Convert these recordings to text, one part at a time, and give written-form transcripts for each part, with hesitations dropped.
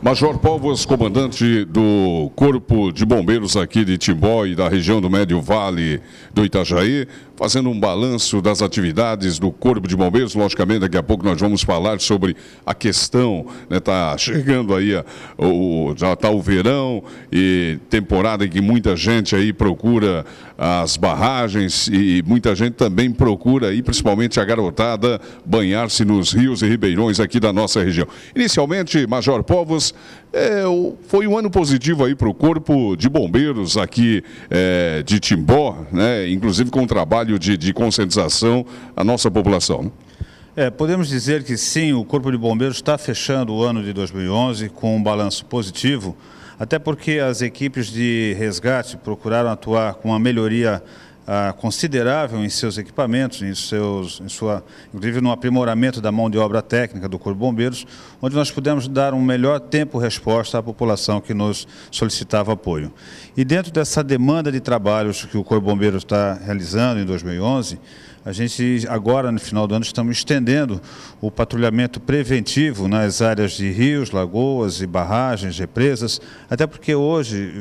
Major Povos, comandante do Corpo de Bombeiros aqui de Timbó e da região do Médio Vale do Itajaí, fazendo um balanço das atividades do Corpo de Bombeiros. Logicamente, daqui a pouco nós vamos falar sobre a questão, né? Tá chegando aí, já está o verão e temporada em que muita gente aí procura as barragens e muita gente também procura aí, principalmente a garotada, banhar-se nos rios e ribeirões aqui da nossa região. Inicialmente, Major Povos, foi um ano positivo aí para o Corpo de Bombeiros aqui de Timbó, né? Inclusive com um trabalho de conscientização à nossa população. Podemos dizer que sim, o Corpo de Bombeiros está fechando o ano de 2011 com um balanço positivo, até porque as equipes de resgate procuraram atuar com uma melhoria considerável em seus equipamentos, inclusive no aprimoramento da mão de obra técnica do Corpo de Bombeiros, onde nós pudemos dar um melhor tempo-resposta à população que nos solicitava apoio. E dentro dessa demanda de trabalhos que o Corpo de Bombeiros está realizando em 2011, a gente agora, no final do ano, estamos estendendo o patrulhamento preventivo nas áreas de rios, lagoas e barragens, represas, até porque hoje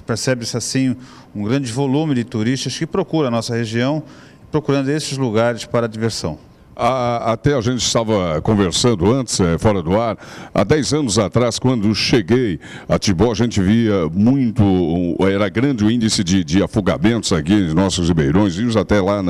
percebe-se assim um grande volume de turistas que procuram a nossa região, procurando esses lugares para a diversão. Até a gente estava conversando antes, fora do ar, há 10 anos atrás, quando cheguei a Timbó, a gente via era grande o índice de afogamentos aqui nos nossos ribeirões, rios até lá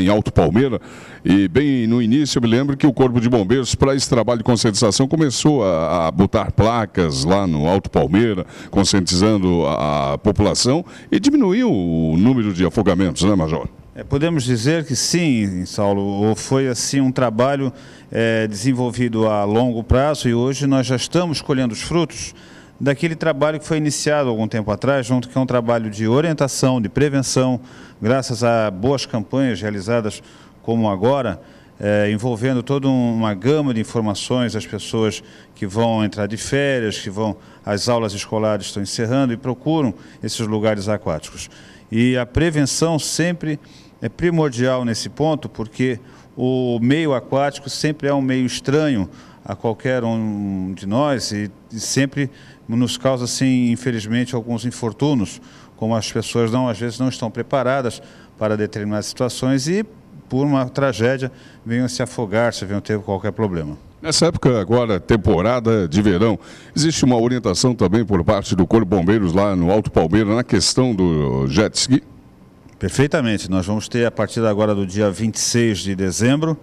em Alto Palmeira, e bem no início eu me lembro que o Corpo de Bombeiros, para esse trabalho de conscientização, começou a botar placas lá no Alto Palmeira, conscientizando a população e diminuiu o número de afogamentos, né, Major? Podemos dizer que sim, Saulo, foi assim um trabalho desenvolvido a longo prazo e hoje nós já estamos colhendo os frutos daquele trabalho que foi iniciado há algum tempo atrás, junto com um trabalho de orientação, de prevenção, graças a boas campanhas realizadas como agora, envolvendo toda uma gama de informações às pessoas que vão entrar de férias, as aulas escolares estão encerrando e procuram esses lugares aquáticos. E a prevenção sempre é primordial nesse ponto, porque o meio aquático sempre é um meio estranho a qualquer um de nós e sempre nos causa, assim, infelizmente, alguns infortúnios, como as pessoas às vezes não estão preparadas para determinadas situações e, por uma tragédia, venham se afogar, se venham ter qualquer problema. Nessa época agora, temporada de verão, existe uma orientação também por parte do Corpo de Bombeiros lá no Alto Palmeira na questão do jet ski? Perfeitamente. Nós vamos ter, a partir agora do dia 26 de dezembro,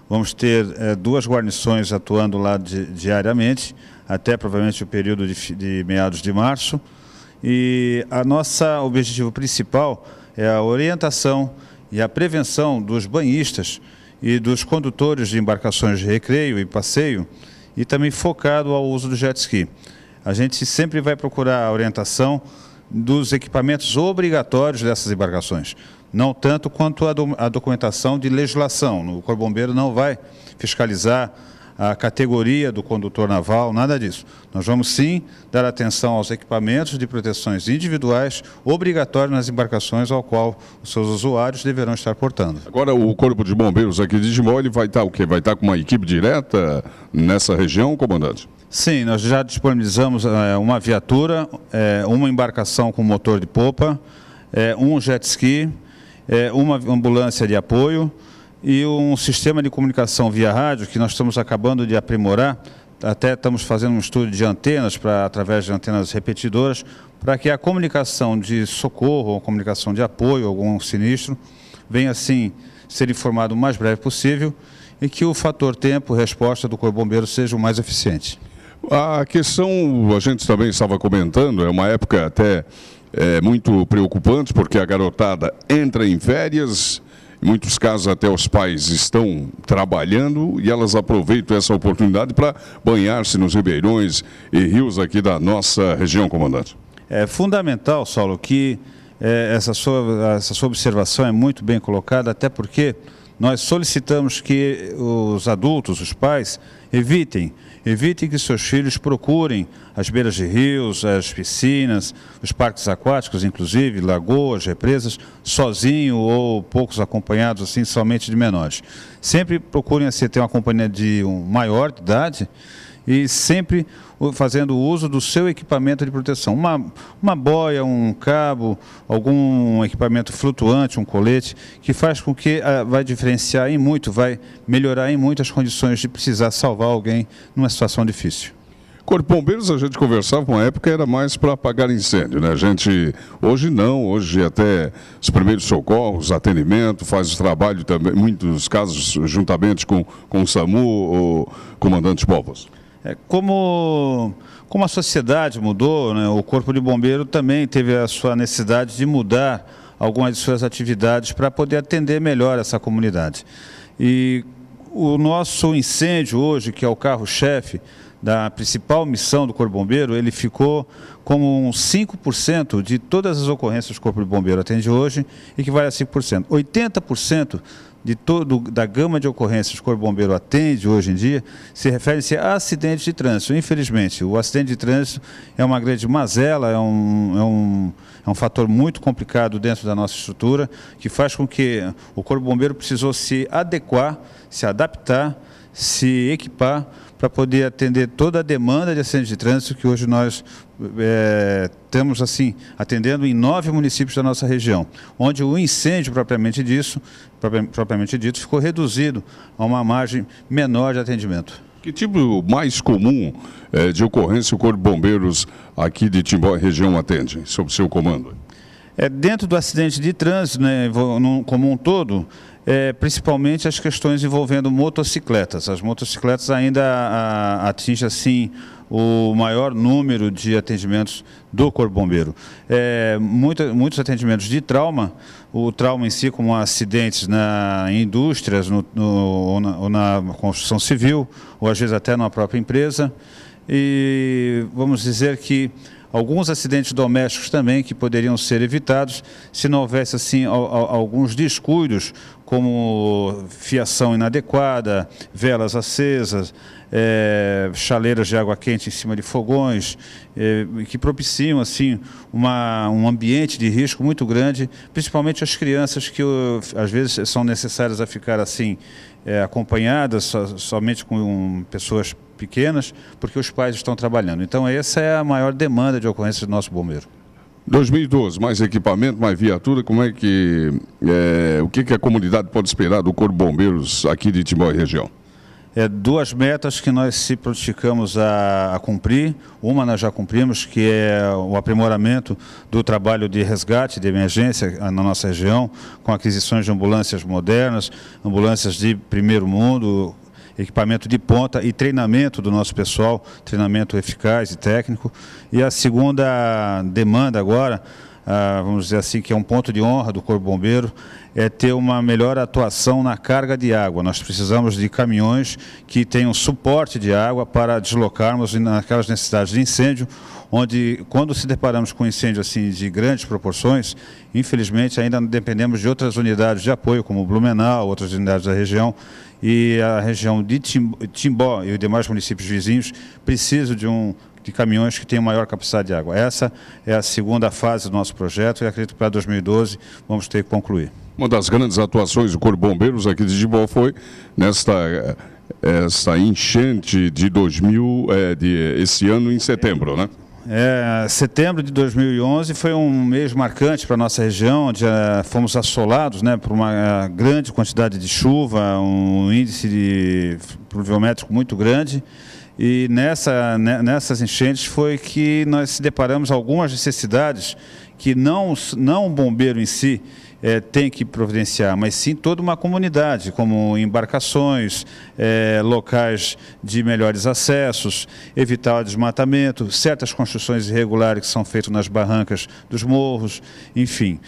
vamos ter 2 guarnições atuando lá diariamente, até provavelmente o período de meados de março. E nosso objetivo principal é a orientação e a prevenção dos banhistas e dos condutores de embarcações de recreio e passeio, e também focado ao uso do jet ski. A gente sempre vai procurar a orientação dos equipamentos obrigatórios dessas embarcações, não tanto quanto a documentação de legislação. O Corpo de Bombeiro não vai fiscalizar a categoria do condutor naval, nada disso. Nós vamos sim dar atenção aos equipamentos de proteções individuais obrigatórios nas embarcações ao qual os seus usuários deverão estar portando. Agora o Corpo de Bombeiros aqui de Timbó, ele vai estar o quê? Vai estar com uma equipe direta nessa região, comandante? Sim, nós já disponibilizamos uma viatura, uma embarcação com motor de popa, um jet ski, uma ambulância de apoio e um sistema de comunicação via rádio que nós estamos acabando de aprimorar. Até estamos fazendo um estudo de antenas, através de antenas repetidoras, para que a comunicação de socorro, ou comunicação de apoio, algum sinistro, venha assim ser informado o mais breve possível e que o fator tempo-resposta do Corpo de Bombeiros seja o mais eficiente. A questão, a gente também estava comentando, é uma época até muito preocupante, porque a garotada entra em férias. Em muitos casos até os pais estão trabalhando e elas aproveitam essa oportunidade para banhar-se nos ribeirões e rios aqui da nossa região, comandante. É fundamental, Saulo, que essa sua observação é muito bem colocada, até porque nós solicitamos que os adultos, os pais, evitem que seus filhos procurem as beiras de rios, as piscinas, os parques aquáticos, inclusive, lagoas, represas, sozinho ou poucos acompanhados, assim, somente de menores. Sempre procurem ter uma companhia de um maior de idade e sempre fazendo uso do seu equipamento de proteção. Uma boia, um cabo, algum equipamento flutuante, um colete, que faz com que vai diferenciar em muito, vai melhorar em muito as condições de precisar salvar alguém numa situação difícil. Corpo de Bombeiros, a gente conversava, uma época era mais para apagar incêndio, né? Hoje não, hoje até os primeiros socorros, atendimento, faz o trabalho também, em muitos casos, juntamente com o SAMU ou comandante Povos. Como a sociedade mudou, né, o Corpo de Bombeiro também teve a sua necessidade de mudar algumas de suas atividades para poder atender melhor essa comunidade. E o nosso incêndio hoje, que é o carro-chefe da principal missão do Corpo de Bombeiro, ele ficou como uns 5% de todas as ocorrências que o Corpo de Bombeiro atende hoje, equivale a 5%. 80% da gama de ocorrências que o Corpo de Bombeiro atende hoje em dia se refere-se a acidentes de trânsito. Infelizmente, o acidente de trânsito é uma grande mazela, é um fator muito complicado dentro da nossa estrutura, que faz com que o Corpo de Bombeiro precisou se adequar, se adaptar, se equipar para poder atender toda a demanda de acidentes de trânsito que hoje nós temos assim, atendendo em 9 municípios da nossa região, onde o incêndio propriamente dito ficou reduzido a uma margem menor de atendimento. Que tipo mais comum de ocorrência o Corpo de Bombeiros aqui de Timbó e região atende, sob seu comando? Dentro do acidente de trânsito, né, como um todo, principalmente as questões envolvendo motocicletas. As motocicletas ainda atingem assim o maior número de atendimentos do Corpo Bombeiro. Muitos atendimentos de trauma, o trauma em si como acidentes em indústrias ou na construção civil, ou às vezes até na própria empresa. E vamos dizer que alguns acidentes domésticos também que poderiam ser evitados se não houvesse assim alguns descuidos, como fiação inadequada, velas acesas, chaleiras de água quente em cima de fogões, que propiciam assim um ambiente de risco muito grande, principalmente as crianças que às vezes são necessárias a ficar assim acompanhadas somente com pessoas pequenas, porque os pais estão trabalhando. Então essa é a maior demanda de ocorrência do nosso bombeiro. 2012, mais equipamento, mais viatura, como é que o que a comunidade pode esperar do Corpo de Bombeiros aqui de Timbó e região? Duas metas que nós se prontificamos a cumprir. Uma nós já cumprimos, que é o aprimoramento do trabalho de resgate, de emergência na nossa região, com aquisições de ambulâncias modernas, ambulâncias de primeiro mundo, equipamento de ponta e treinamento do nosso pessoal, treinamento eficaz e técnico. E a segunda demanda agora, vamos dizer assim, que é um ponto de honra do Corpo Bombeiro, é ter uma melhor atuação na carga de água. Nós precisamos de caminhões que tenham suporte de água para deslocarmos naquelas necessidades de incêndio, onde quando se deparamos com incêndio assim de grandes proporções, infelizmente ainda dependemos de outras unidades de apoio, como Blumenau, outras unidades da região, e a região de Timbó e os demais municípios vizinhos precisam de caminhões que tenham maior capacidade de água. Essa é a segunda fase do nosso projeto e acredito que para 2012 vamos ter que concluir. Uma das grandes atuações do Corpo de Bombeiros aqui de Timbó foi essa enchente de esse ano em setembro, né? Setembro de 2011 foi um mês marcante para a nossa região, onde fomos assolados, né, por uma grande quantidade de chuva, um índice de pluviométrico muito grande. E nessas enchentes foi que nós se deparamos com algumas necessidades que não o bombeiro em si tem que providenciar, mas sim toda uma comunidade, como embarcações, locais de melhores acessos, evitar o desmatamento, certas construções irregulares que são feitas nas barrancas dos morros, enfim.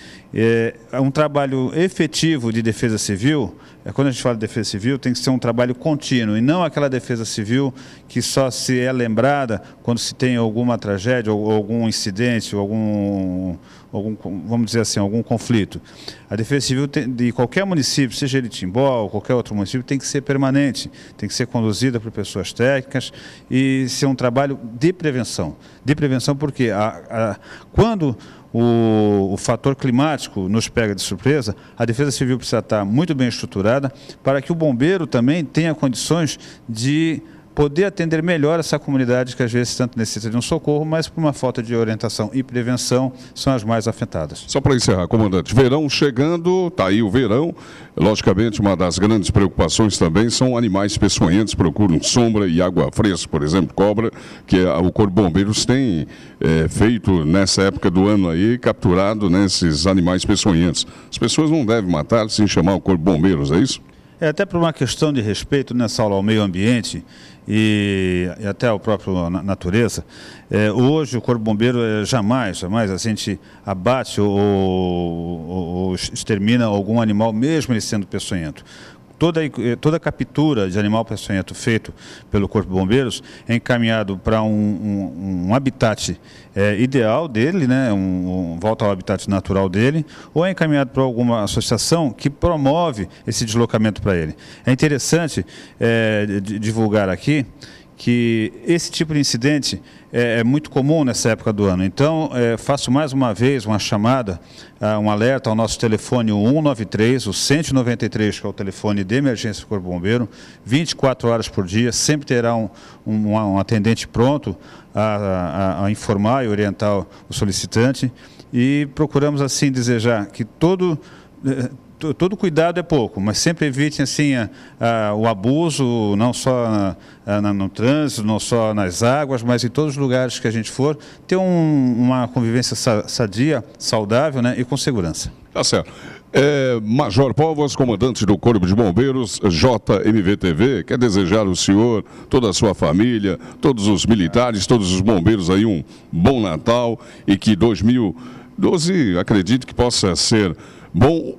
Um trabalho efetivo de defesa civil, quando a gente fala de defesa civil, tem que ser um trabalho contínuo, e não aquela defesa civil que só se é lembrada quando se tem alguma tragédia, ou algum incidente, ou vamos dizer assim, algum conflito. A defesa civil de qualquer município, seja ele Timbó ou qualquer outro município, tem que ser permanente, tem que ser conduzida por pessoas técnicas e ser um trabalho de prevenção. De prevenção porque quando o fator climático nos pega de surpresa, a defesa civil precisa estar muito bem estruturada para que o bombeiro também tenha condições de poder atender melhor essa comunidade que às vezes tanto necessita de um socorro, mas por uma falta de orientação e prevenção são as mais afetadas. Só para encerrar, comandante, verão chegando, está aí o verão, logicamente uma das grandes preocupações também são animais peçonhentos, procuram sombra e água fresca, por exemplo, cobra, que o Corpo de Bombeiros tem feito nessa época do ano aí, capturado, né, esses animais peçonhentos. As pessoas não devem matar sem chamar o Corpo de Bombeiros, é isso? É até por uma questão de respeito, nessa aula, ao meio ambiente e até ao próprio natureza. Hoje o Corpo de Bombeiro jamais a gente abate ou extermina algum animal, mesmo ele sendo peçonhento. Toda captura de animal peçonhento feito pelo Corpo de Bombeiros é encaminhado para um habitat ideal dele, né, volta ao habitat natural dele, ou é encaminhado para alguma associação que promove esse deslocamento para ele. É interessante divulgar aqui que esse tipo de incidente é muito comum nessa época do ano. Então, faço mais uma vez uma chamada, um alerta ao nosso telefone 193, o 193, que é o telefone de emergência do Corpo Bombeiro, 24 horas por dia, sempre terá um atendente pronto a informar e orientar o solicitante, e procuramos assim desejar que todo cuidado é pouco, mas sempre evitem assim, o abuso, não só no trânsito, não só nas águas, mas em todos os lugares que a gente for, ter uma convivência sadia, saudável, né, e com segurança. Tá certo. Major Povas, comandante do Corpo de Bombeiros, JMV-TV, quer desejar ao senhor, toda a sua família, todos os militares, todos os bombeiros aí um bom Natal e que 2012, acredito que possa ser bom,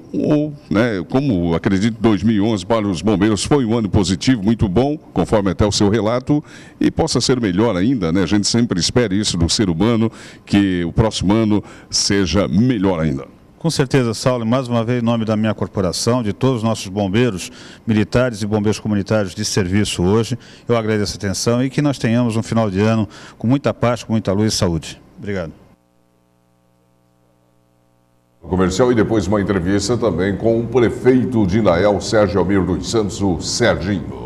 né, como acredito 2011 para os bombeiros foi um ano positivo, muito bom, conforme até o seu relato, e possa ser melhor ainda, né? A gente sempre espera isso do ser humano, que o próximo ano seja melhor ainda. Com certeza, Saulo, mais uma vez, em nome da minha corporação, de todos os nossos bombeiros militares e bombeiros comunitários de serviço hoje, eu agradeço a atenção e que nós tenhamos um final de ano com muita paz, com muita luz e saúde. Obrigado. Comercial e depois uma entrevista também com o prefeito de Indaial, Sérgio Almir dos Santos, o Serginho.